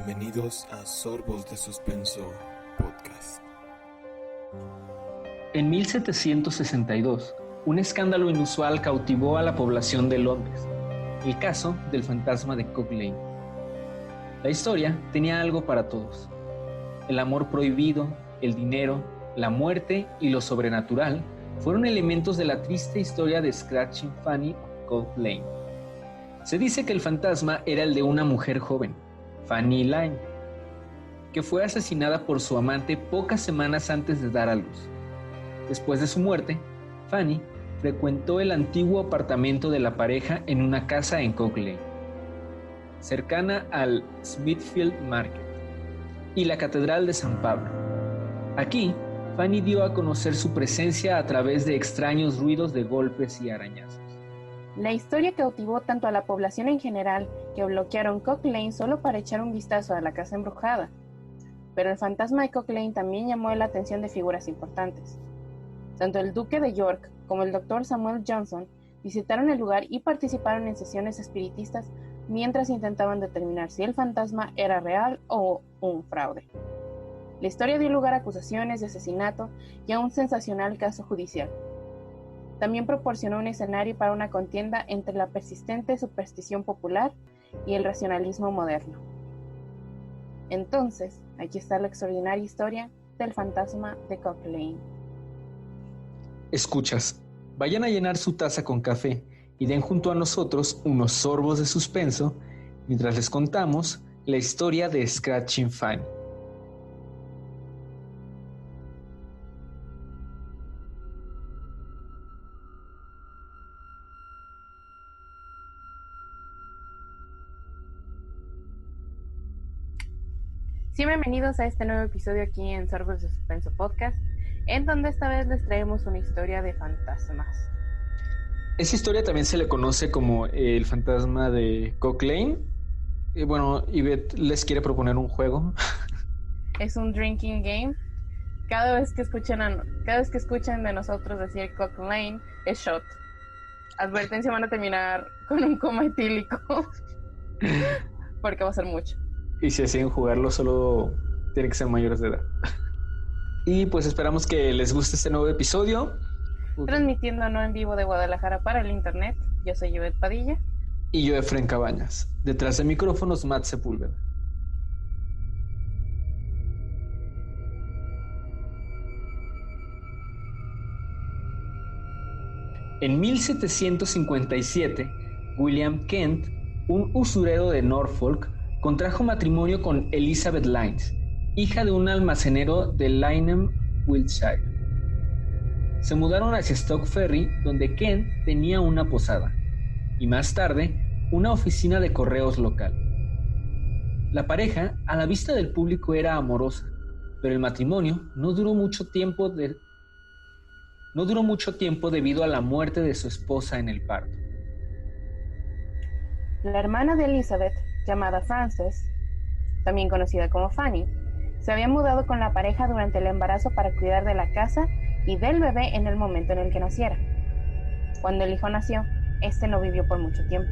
Bienvenidos a Sorbos de Suspenso Podcast. En 1762, un escándalo inusual cautivó a la población de Londres, el caso del fantasma de Cock Lane. La historia tenía algo para todos: el amor prohibido, el dinero, la muerte y lo sobrenatural fueron elementos de la triste historia de Scratching Fanny of Cock Lane. Se dice que el fantasma era el de una mujer joven, Fanny Lane, que fue asesinada por su amante pocas semanas antes de dar a luz. Después de su muerte, Fanny frecuentó el antiguo apartamento de la pareja en una casa en Cock Lane, cercana al Smithfield Market y la Catedral de San Pablo. Aquí, Fanny dio a conocer su presencia a través de extraños ruidos de golpes y arañazos. La historia cautivó tanto a la población en general que bloquearon Cock Lane solo para echar un vistazo a la casa embrujada. Pero el fantasma de Cock Lane también llamó la atención de figuras importantes. Tanto el duque de York como el doctor Samuel Johnson visitaron el lugar y participaron en sesiones espiritistas mientras intentaban determinar si el fantasma era real o un fraude. La historia dio lugar a acusaciones de asesinato y a un sensacional caso judicial. También proporcionó un escenario para una contienda entre la persistente superstición popular y el racionalismo moderno. Entonces, aquí está la extraordinaria historia del fantasma de Cock Lane. Escuchas, vayan a llenar su taza con café y den junto a nosotros unos sorbos de suspenso mientras les contamos la historia de Scratching Fanny. Sí, bienvenidos a este nuevo episodio aquí en Sorbos de Suspenso Podcast, en donde esta vez les traemos una historia de fantasmas. Esa historia también se le conoce como el fantasma de Cock Lane. Y bueno, Ivette les quiere proponer un juego. Es un drinking game. Cada vez que escuchen de nosotros decir Cock Lane, es shot. Advertencia, van a terminar con un coma etílico. Porque va a ser mucho. Y si deciden jugarlo, solo tienen que ser mayores de edad. Y pues esperamos que les guste este nuevo episodio. Transmitiendo no en vivo de Guadalajara para el internet. Yo soy Yvette Padilla. Y yo, Efren Cabañas. Detrás de micrófonos, Matt Sepúlveda. En 1757, William Kent, un usurero de Norfolk, contrajo matrimonio con Elizabeth Lines, hija de un almacenero de Lynham, Wiltshire. Se mudaron hacia Stoke Ferry, donde Kent tenía una posada, y más tarde, una oficina de correos local. La pareja, a la vista del público, era amorosa, pero el matrimonio no duró mucho tiempo debido a la muerte de su esposa en el parto. La hermana de Elizabeth, llamada Frances, también conocida como Fanny, se había mudado con la pareja durante el embarazo para cuidar de la casa y del bebé en el momento en el que naciera. Cuando el hijo nació, este no vivió por mucho tiempo,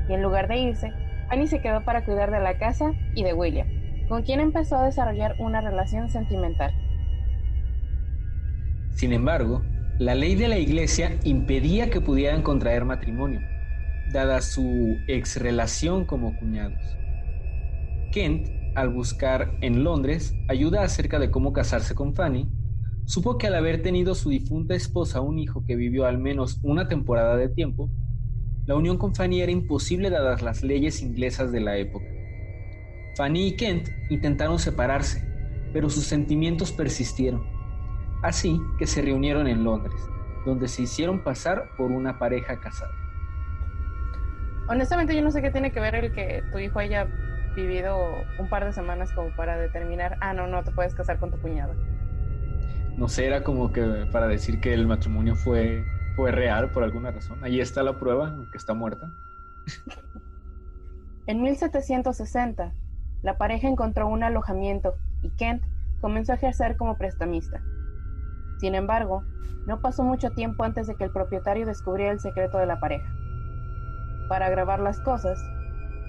y en lugar de irse, Fanny se quedó para cuidar de la casa y de William, con quien empezó a desarrollar una relación sentimental. Sin embargo, la ley de la iglesia impedía que pudieran contraer matrimonio, dada su exrelación como cuñados. Kent, al buscar en Londres ayuda acerca de cómo casarse con Fanny, supo que al haber tenido su difunta esposa un hijo que vivió al menos una temporada de tiempo, la unión con Fanny era imposible dadas las leyes inglesas de la época. Fanny y Kent intentaron separarse, pero sus sentimientos persistieron, así que se reunieron en Londres, donde se hicieron pasar por una pareja casada. Honestamente, yo no sé qué tiene que ver el que tu hijo haya vivido un par de semanas como para determinar, no te puedes casar con tu cuñado. No sé, era como que para decir que el matrimonio fue real por alguna razón. Ahí está la prueba, aunque está muerta. En 1760, la pareja encontró un alojamiento y Kent comenzó a ejercer como prestamista. Sin embargo, no pasó mucho tiempo antes de que el propietario descubriera el secreto de la pareja. Para agravar las cosas,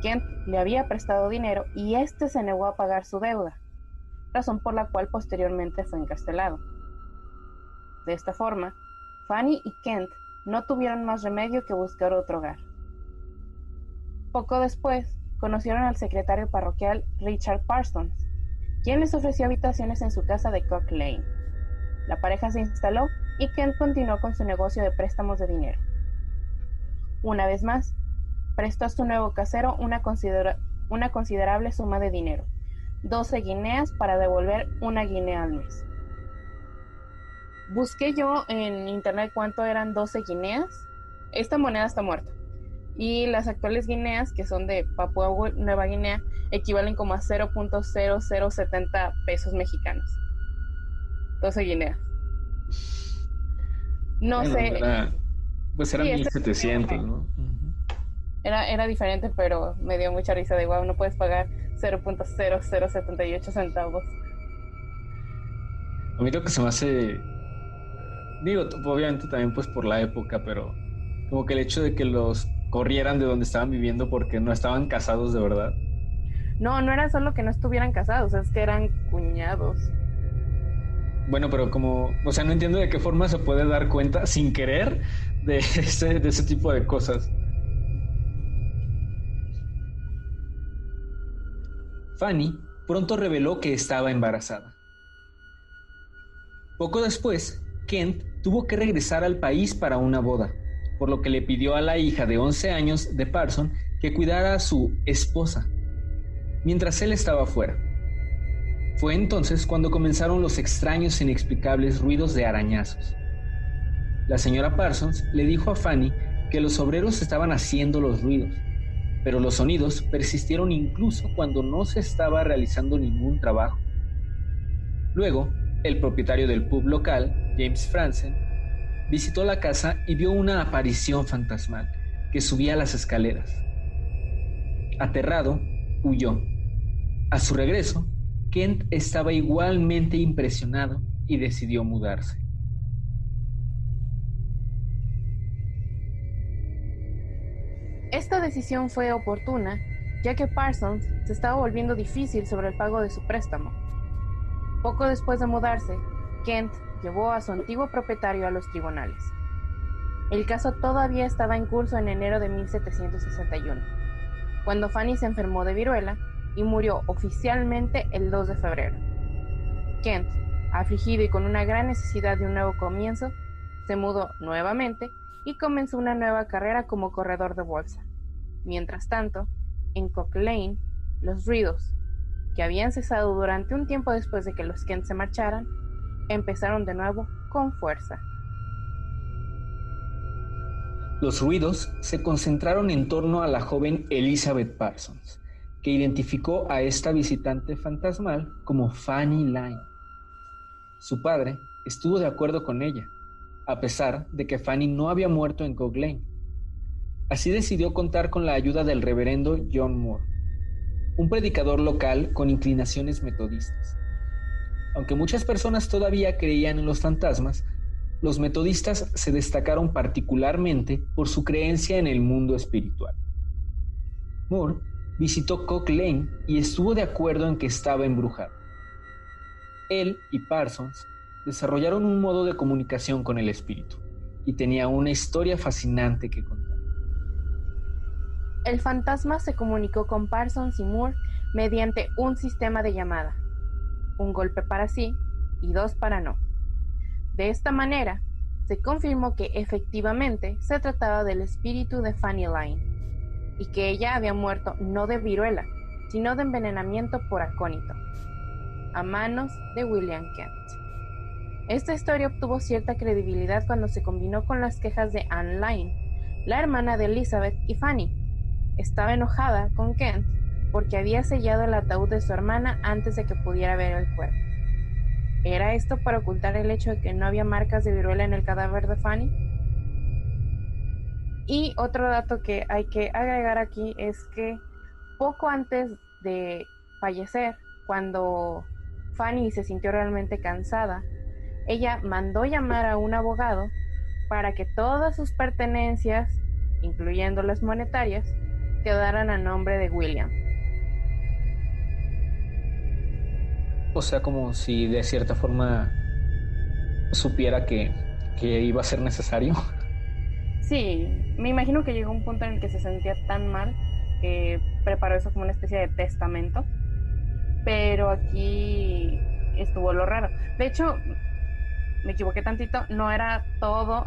Kent le había prestado dinero y este se negó a pagar su deuda, razón por la cual posteriormente fue encarcelado. De esta forma, Fanny y Kent no tuvieron más remedio que buscar otro hogar. Poco después, conocieron al secretario parroquial Richard Parsons, quien les ofreció habitaciones en su casa de Cock Lane. La pareja se instaló y Kent continuó con su negocio de préstamos de dinero. Una vez más, prestó a su nuevo casero una considerable suma de dinero, 12 guineas para devolver una guinea al mes. Busqué yo en internet cuánto eran 12 guineas. Esta moneda está muerta. Y las actuales guineas, que son de Papúa Nueva Guinea, equivalen como a 0.0070 pesos mexicanos. 12 guineas. No Bueno, sé. Pues eran Sí, 1700, ¿no? Era diferente, pero me dio mucha risa de wow, no puedes pagar 0.0078 centavos. A mí lo que se me hace, digo, obviamente también pues por la época, pero como que el hecho de que los corrieran de donde estaban viviendo porque no estaban casados de verdad. No era solo que no estuvieran casados, es que eran cuñados. Bueno, pero como, o sea, no entiendo de qué forma se puede dar cuenta sin querer de ese tipo de cosas. Fanny pronto reveló que estaba embarazada. Poco después, Kent tuvo que regresar al país para una boda, por lo que le pidió a la hija de 11 años de Parson que cuidara a su esposa, mientras él estaba fuera. Fue entonces cuando comenzaron los extraños e inexplicables ruidos de arañazos. La señora Parsons le dijo a Fanny que los obreros estaban haciendo los ruidos, pero los sonidos persistieron incluso cuando no se estaba realizando ningún trabajo. Luego, el propietario del pub local, James Franzen, visitó la casa y vio una aparición fantasmal que subía las escaleras. Aterrado, huyó. A su regreso, Kent estaba igualmente impresionado y decidió mudarse. Esta decisión fue oportuna, ya que Parsons se estaba volviendo difícil sobre el pago de su préstamo. Poco después de mudarse, Kent llevó a su antiguo propietario a los tribunales. El caso todavía estaba en curso en enero de 1761, cuando Fanny se enfermó de viruela y murió oficialmente el 2 de febrero. Kent, afligido y con una gran necesidad de un nuevo comienzo, se mudó nuevamente y comenzó una nueva carrera como corredor de bolsa. Mientras tanto, en Cock Lane, los ruidos, que habían cesado durante un tiempo después de que los Kent se marcharan, empezaron de nuevo con fuerza. Los ruidos se concentraron en torno a la joven Elizabeth Parsons, que identificó a esta visitante fantasmal como Fanny Lynn. Su padre estuvo de acuerdo con ella, a pesar de que Fanny no había muerto en Cock Lane. Así decidió contar con la ayuda del reverendo John Moore, un predicador local con inclinaciones metodistas. Aunque muchas personas todavía creían en los fantasmas, los metodistas se destacaron particularmente por su creencia en el mundo espiritual. Moore visitó Cock Lane y estuvo de acuerdo en que estaba embrujado. Él y Parsons desarrollaron un modo de comunicación con el espíritu y tenía una historia fascinante que contar. El fantasma se comunicó con Parsons y Moore mediante un sistema de llamada, un golpe para sí y 2 para no. De esta manera, se confirmó que efectivamente se trataba del espíritu de Fanny Lynn y que ella había muerto no de viruela, sino de envenenamiento por acónito, a manos de William Kent. Esta historia obtuvo cierta credibilidad cuando se combinó con las quejas de Anne Lynn, la hermana de Elizabeth y Fanny. Estaba enojada con Kent porque había sellado el ataúd de su hermana antes de que pudiera ver el cuerpo. ¿Era esto para ocultar el hecho de que no había marcas de viruela en el cadáver de Fanny? Y otro dato que hay que agregar aquí es que poco antes de fallecer, cuando Fanny se sintió realmente cansada, ella mandó llamar a un abogado para que todas sus pertenencias, incluyendo las monetarias, quedaran a nombre de William. O sea, como si de cierta forma supiera que iba a ser necesario. Sí, me imagino que llegó un punto en el que se sentía tan mal que preparó eso como una especie de testamento, pero aquí estuvo lo raro. De hecho, me equivoqué tantito, no era todo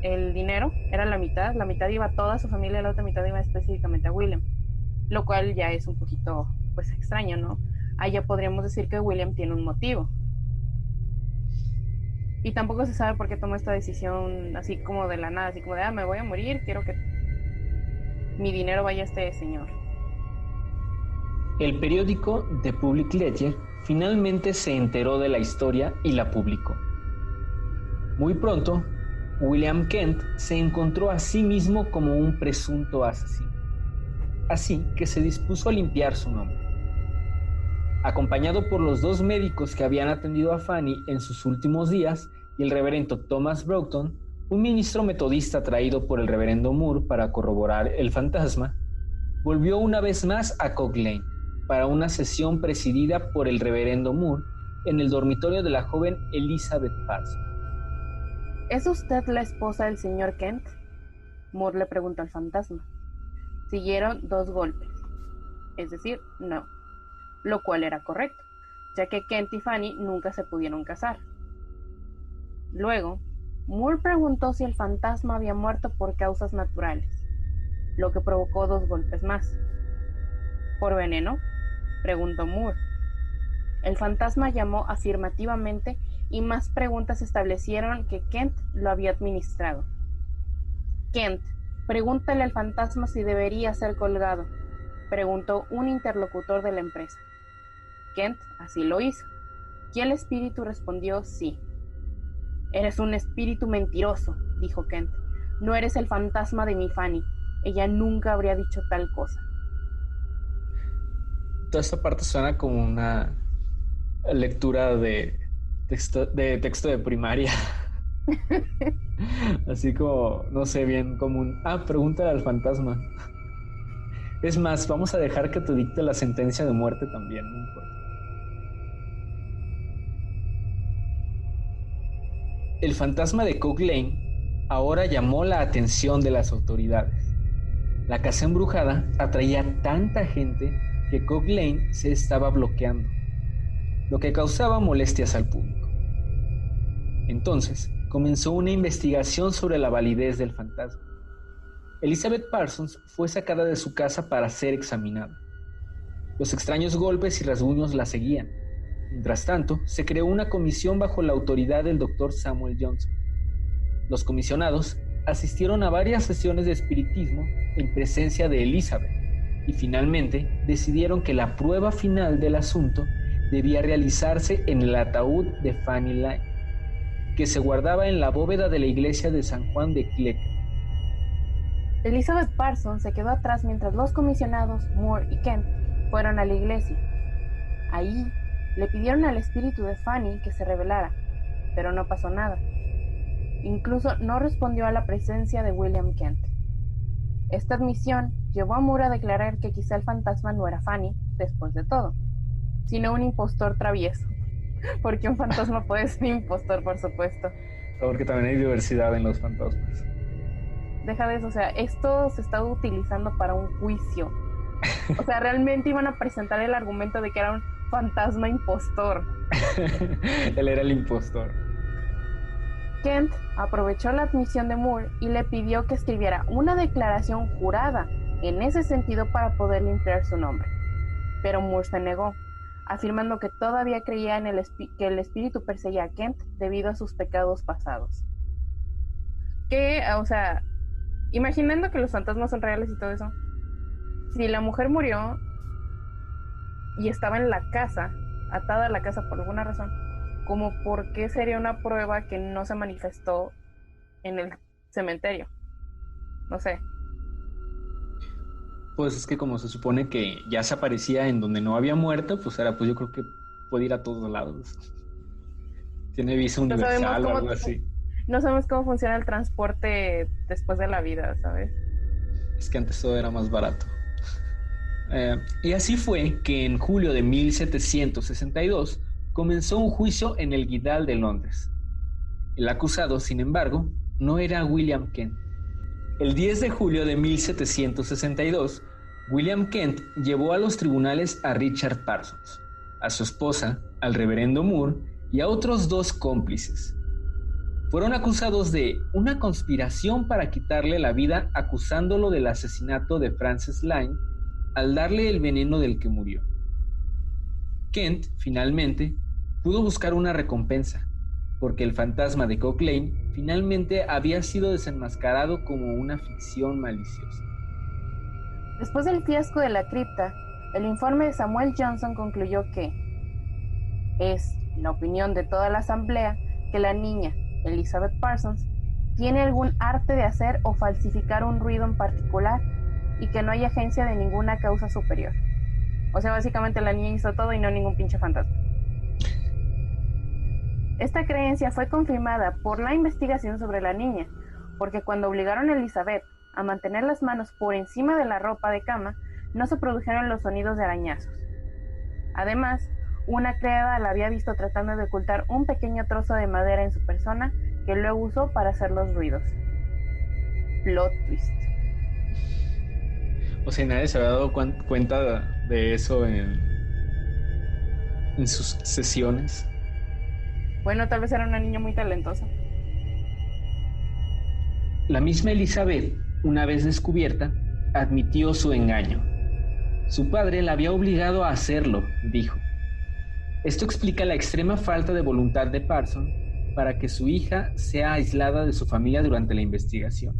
el dinero, era la mitad iba a toda su familia, la otra mitad iba específicamente a William, lo cual ya es un poquito, pues, extraño, ¿no? Ahí ya podríamos decir que William tiene un motivo. Y tampoco se sabe por qué tomó esta decisión así como de la nada, así como de, me voy a morir, quiero que mi dinero vaya a este señor. El periódico The Public Ledger finalmente se enteró de la historia y la publicó. Muy pronto, William Kent se encontró a sí mismo como un presunto asesino, así que se dispuso a limpiar su nombre. Acompañado por los 2 médicos que habían atendido a Fanny en sus últimos días y el reverendo Thomas Broughton, un ministro metodista traído por el reverendo Moore para corroborar el fantasma, volvió una vez más a Cock Lane para una sesión presidida por el reverendo Moore en el dormitorio de la joven Elizabeth Parsons. ¿Es usted la esposa del señor Kent?, Moore le preguntó al fantasma. Siguieron 2 golpes, es decir, no, lo cual era correcto, ya que Kent y Fanny nunca se pudieron casar. Luego, Moore preguntó si el fantasma había muerto por causas naturales, lo que provocó 2 golpes más. ¿Por veneno?, preguntó Moore. El fantasma llamó afirmativamente y más preguntas establecieron que Kent lo había administrado. Kent, pregúntale al fantasma si debería ser colgado, preguntó un interlocutor de la empresa. Kent así lo hizo, y el espíritu respondió sí. Eres un espíritu mentiroso, dijo Kent. No eres el fantasma de mi Fanny. Ella nunca habría dicho tal cosa. Toda esta parte suena como una lectura de texto de primaria. Así como, no sé, bien como un... pregúntale al fantasma. Es más, vamos a dejar que te dicte la sentencia de muerte también, no importa. El fantasma de Cock Lane ahora llamó la atención de las autoridades. La casa embrujada atraía tanta gente que Cock Lane se estaba bloqueando, lo que causaba molestias al público. Entonces, comenzó una investigación sobre la validez del fantasma. Elizabeth Parsons fue sacada de su casa para ser examinada. Los extraños golpes y rasguños la seguían. Mientras tanto, se creó una comisión bajo la autoridad del Dr. Samuel Johnson. Los comisionados asistieron a varias sesiones de espiritismo en presencia de Elizabeth y finalmente decidieron que la prueba final del asunto debía realizarse en el ataúd de Fanny Lane, que se guardaba en la bóveda de la iglesia de San Juan de Cleque. Elizabeth Parsons se quedó atrás mientras los comisionados, Moore y Kent, fueron a la iglesia. Ahí le pidieron al espíritu de Fanny que se revelara, pero no pasó nada. Incluso no respondió a la presencia de William Kent. Esta admisión llevó a Moore a declarar que quizá el fantasma no era Fanny, después de todo, sino un impostor travieso. Porque un fantasma puede ser impostor, por supuesto. Porque también hay diversidad en los fantasmas. Deja de eso, o sea, esto se está utilizando para un juicio. O sea, realmente iban a presentar el argumento de que era un fantasma impostor. Él era el impostor. Kent aprovechó la admisión de Moore y le pidió que escribiera una declaración jurada en ese sentido para poder limpiar su nombre. Pero Moore se negó, afirmando que todavía creía en que el espíritu perseguía a Kent debido a sus pecados pasados. Que, o sea, imaginando que los fantasmas son reales y todo eso, si la mujer murió y estaba en la casa, atada a la casa por alguna razón, como por qué sería una prueba que no se manifestó en el cementerio. No sé. Pues es que como se supone que ya se aparecía en donde no había muerto, pues era, pues yo creo que puede ir a todos lados. Tiene visa universal o algo así. No sabemos cómo funciona el transporte después de la vida, ¿sabes? Es que antes todo era más barato. Y así fue que en julio de 1762 comenzó un juicio en el Guildhall de Londres. El acusado, sin embargo, no era William Kent. El 10 de julio de 1762, William Kent llevó a los tribunales a Richard Parsons, a su esposa, al reverendo Moore y a otros 2 cómplices. Fueron acusados de una conspiración para quitarle la vida, acusándolo del asesinato de Frances Lyne al darle el veneno del que murió. Kent, finalmente, pudo buscar una recompensa, porque el fantasma de Cock Lane finalmente había sido desenmascarado como una ficción maliciosa. Después del fiasco de la cripta, el informe de Samuel Johnson concluyó que es la opinión de toda la asamblea que la niña, Elizabeth Parsons, tiene algún arte de hacer o falsificar un ruido en particular y que no hay agencia de ninguna causa superior. O sea, básicamente la niña hizo todo y no ningún pinche fantasma. Esta creencia fue confirmada por la investigación sobre la niña, porque cuando obligaron a Elizabeth a mantener las manos por encima de la ropa de cama, no se produjeron los sonidos de arañazos. Además, una criada la había visto tratando de ocultar un pequeño trozo de madera en su persona que luego usó para hacer los ruidos. Plot twist. O sea, nadie se había dado cuenta de eso en sus sesiones. Bueno, tal vez era una niña muy talentosa. La misma Elizabeth, una vez descubierta, admitió su engaño. Su padre la había obligado a hacerlo, dijo. Esto explica la extrema falta de voluntad de Parsons para que su hija sea aislada de su familia durante la investigación.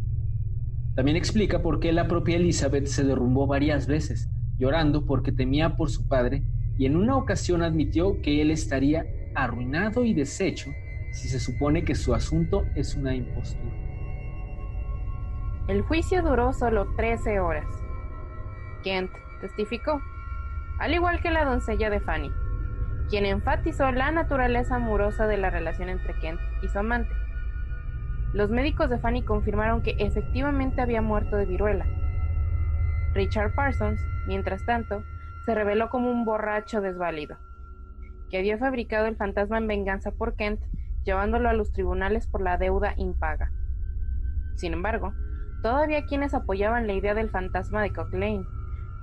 También explica por qué la propia Elizabeth se derrumbó varias veces, llorando porque temía por su padre, y en una ocasión admitió que él estaría arruinado y deshecho si se supone que su asunto es una impostura. El juicio duró solo 13 horas. Kent testificó, al igual que la doncella de Fanny, quien enfatizó la naturaleza amorosa de la relación entre Kent y su amante. Los médicos de Fanny confirmaron que efectivamente había muerto de viruela. Richard Parsons, mientras tanto, se reveló como un borracho desvalido, que había fabricado el fantasma en venganza por Kent, llevándolo a los tribunales por la deuda impaga. Sin embargo, todavía quienes apoyaban la idea del fantasma de Cock Lane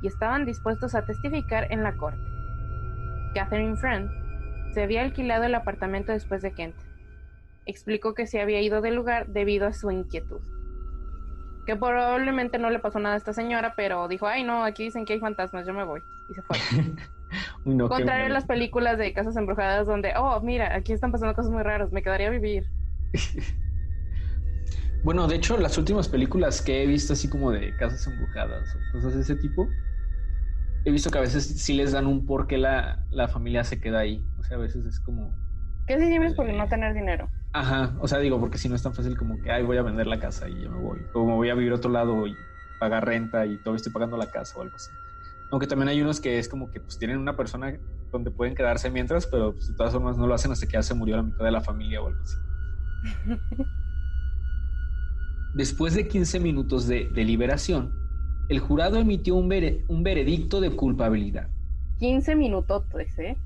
y estaban dispuestos a testificar en la corte. Catherine Friend se había alquilado el apartamento después de Kent. Explicó que se había ido del lugar debido a su inquietud. Que probablemente no le pasó nada a esta señora, pero dijo, ay no, aquí dicen que hay fantasmas, yo me voy. Y se fue. No, contrario a las películas de casas embrujadas donde, oh, mira, aquí están pasando cosas muy raras, me quedaría a vivir. Bueno, de hecho, las últimas películas que he visto así como de casas embrujadas o cosas de ese tipo, he visto que a veces sí les dan un por qué la familia se queda ahí. O sea, a veces es como... Casi siempre es por no tener dinero. Ajá, o sea, digo, porque si no es tan fácil como que, ay, voy a vender la casa y ya me voy. O me voy a vivir a otro lado y pagar renta y todavía estoy pagando la casa o algo así. Aunque también hay unos que es como que pues tienen una persona donde pueden quedarse mientras, pero pues, de todas formas no lo hacen hasta que ya se murió la mitad de la familia o algo así. Después de 15 minutos de deliberación, el jurado emitió un veredicto de culpabilidad. 15 minutotes, ¿eh?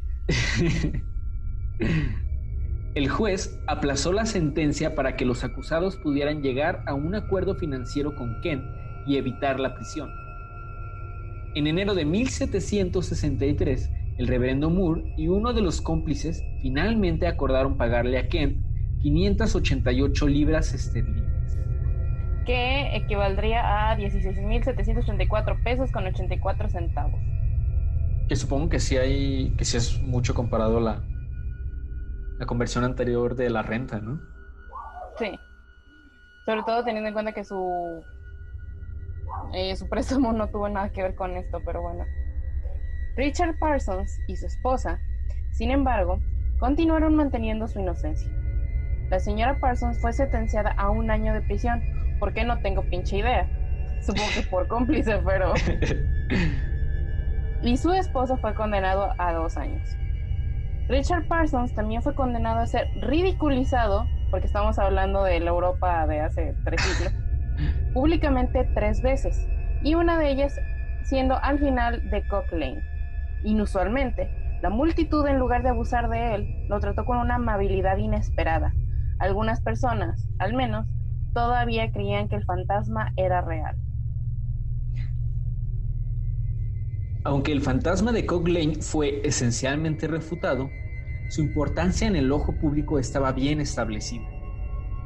El juez aplazó la sentencia para que los acusados pudieran llegar a un acuerdo financiero con Kent y evitar la prisión. En enero de 1763, el reverendo Moore y uno de los cómplices finalmente acordaron pagarle a Kent 588 libras esterlinas. Que equivaldría a 16,784 pesos con 84 centavos. Que supongo que sí es mucho comparado a la conversión anterior de la renta, ¿no? Sí. Sobre todo teniendo en cuenta que su préstamo no tuvo nada que ver con esto, pero bueno. Richard Parsons y su esposa, sin embargo, continuaron manteniendo su inocencia. La señora Parsons fue sentenciada a 1 año de prisión. ¿Por qué? No tengo pinche idea. Supongo que por cómplice, pero... Y su esposo fue condenado a 2 años. Richard Parsons también fue condenado a ser ridiculizado, porque estamos hablando de la Europa de hace 3 siglos, públicamente 3 veces, y una de ellas siendo al final de Cock Lane. Inusualmente, la multitud, en lugar de abusar de él, lo trató con una amabilidad inesperada. Algunas personas, al menos, todavía creían que el fantasma era real. Aunque el fantasma de Cock Lane fue esencialmente refutado, su importancia en el ojo público estaba bien establecida.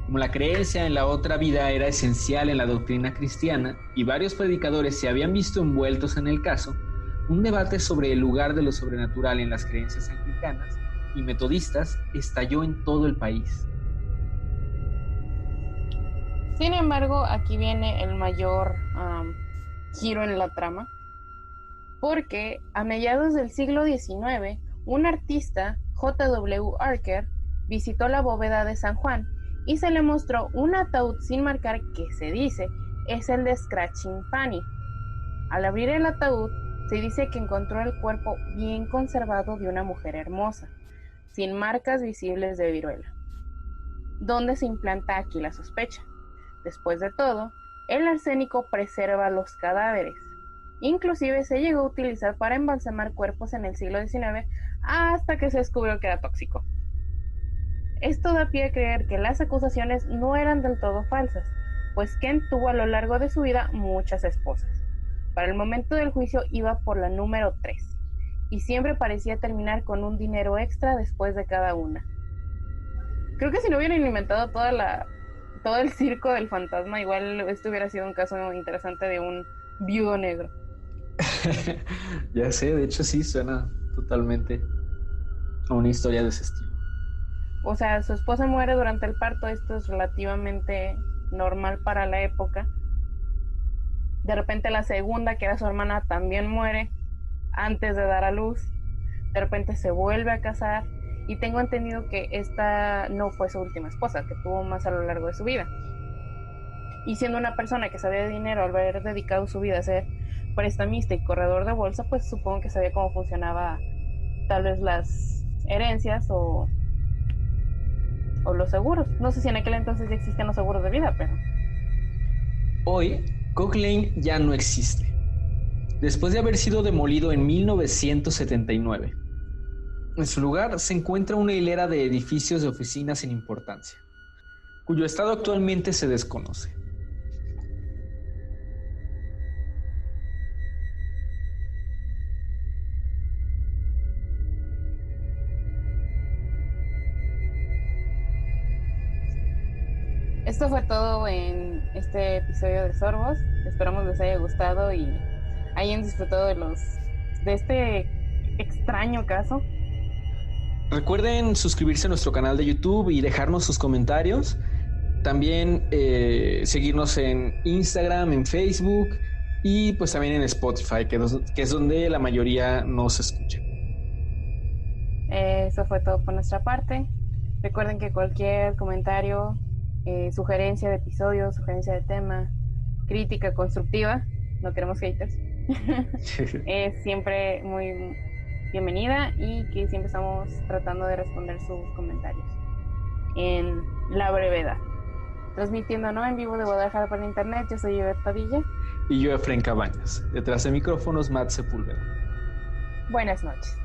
Como la creencia en la otra vida era esencial en la doctrina cristiana y varios predicadores se habían visto envueltos en el caso, un debate sobre el lugar de lo sobrenatural en las creencias anglicanas y metodistas estalló en todo el país. Sin embargo, aquí viene el mayor giro en la trama, porque a mediados del siglo XIX, un artista, J.W. Archer, visitó la bóveda de San Juan y se le mostró un ataúd sin marcar que se dice es el de Scratching Fanny. Al abrir el ataúd, se dice que encontró el cuerpo bien conservado de una mujer hermosa, sin marcas visibles de viruela. ¿Dónde se implanta aquí la sospecha? Después de todo, el arsénico preserva los cadáveres. Inclusive se llegó a utilizar para embalsamar cuerpos en el siglo XIX hasta que se descubrió que era tóxico. Esto da pie a creer que las acusaciones no eran del todo falsas, pues Kent tuvo a lo largo de su vida muchas esposas. Para el momento del juicio iba por la número 3, y siempre parecía terminar con un dinero extra después de cada una. Creo que si no hubieran inventado todo el circo del fantasma, igual esto hubiera sido un caso interesante de un viudo negro. Ya sé, de hecho sí, suena totalmente a una historia de ese estilo. O sea, su esposa muere durante el parto, esto es relativamente normal para la época. De repente la segunda, que era su hermana, también muere antes de dar a luz. De repente se vuelve a casar y tengo entendido que esta no fue su última esposa, que tuvo más a lo largo de su vida. Y siendo una persona que sabía de dinero, al haber dedicado su vida a ser prestamista y corredor de bolsa, pues supongo que sabía cómo funcionaba tal vez las herencias o los seguros. No sé si en aquel entonces ya existían los seguros de vida, pero... Hoy, Cock Lane ya no existe, después de haber sido demolido en 1979. En su lugar se encuentra una hilera de edificios de oficinas sin importancia, cuyo estado actualmente se desconoce. Esto fue todo en este episodio de Sorbos. Esperamos les haya gustado y hayan disfrutado de este extraño caso. Recuerden suscribirse a nuestro canal de YouTube y dejarnos sus comentarios. También seguirnos en Instagram, en Facebook y pues también en Spotify, que es donde la mayoría nos escucha. Eso fue todo por nuestra parte. Recuerden que cualquier comentario, sugerencia de episodio, sugerencia de tema, crítica constructiva, no queremos haters, es siempre muy bienvenida y que siempre estamos tratando de responder sus comentarios en la brevedad. Transmitiendo en vivo de Guadalajara para internet, yo soy Ivette Padilla. Y yo, Efraín Cabañas. Detrás de micrófonos, Matt Sepúlveda. Buenas noches.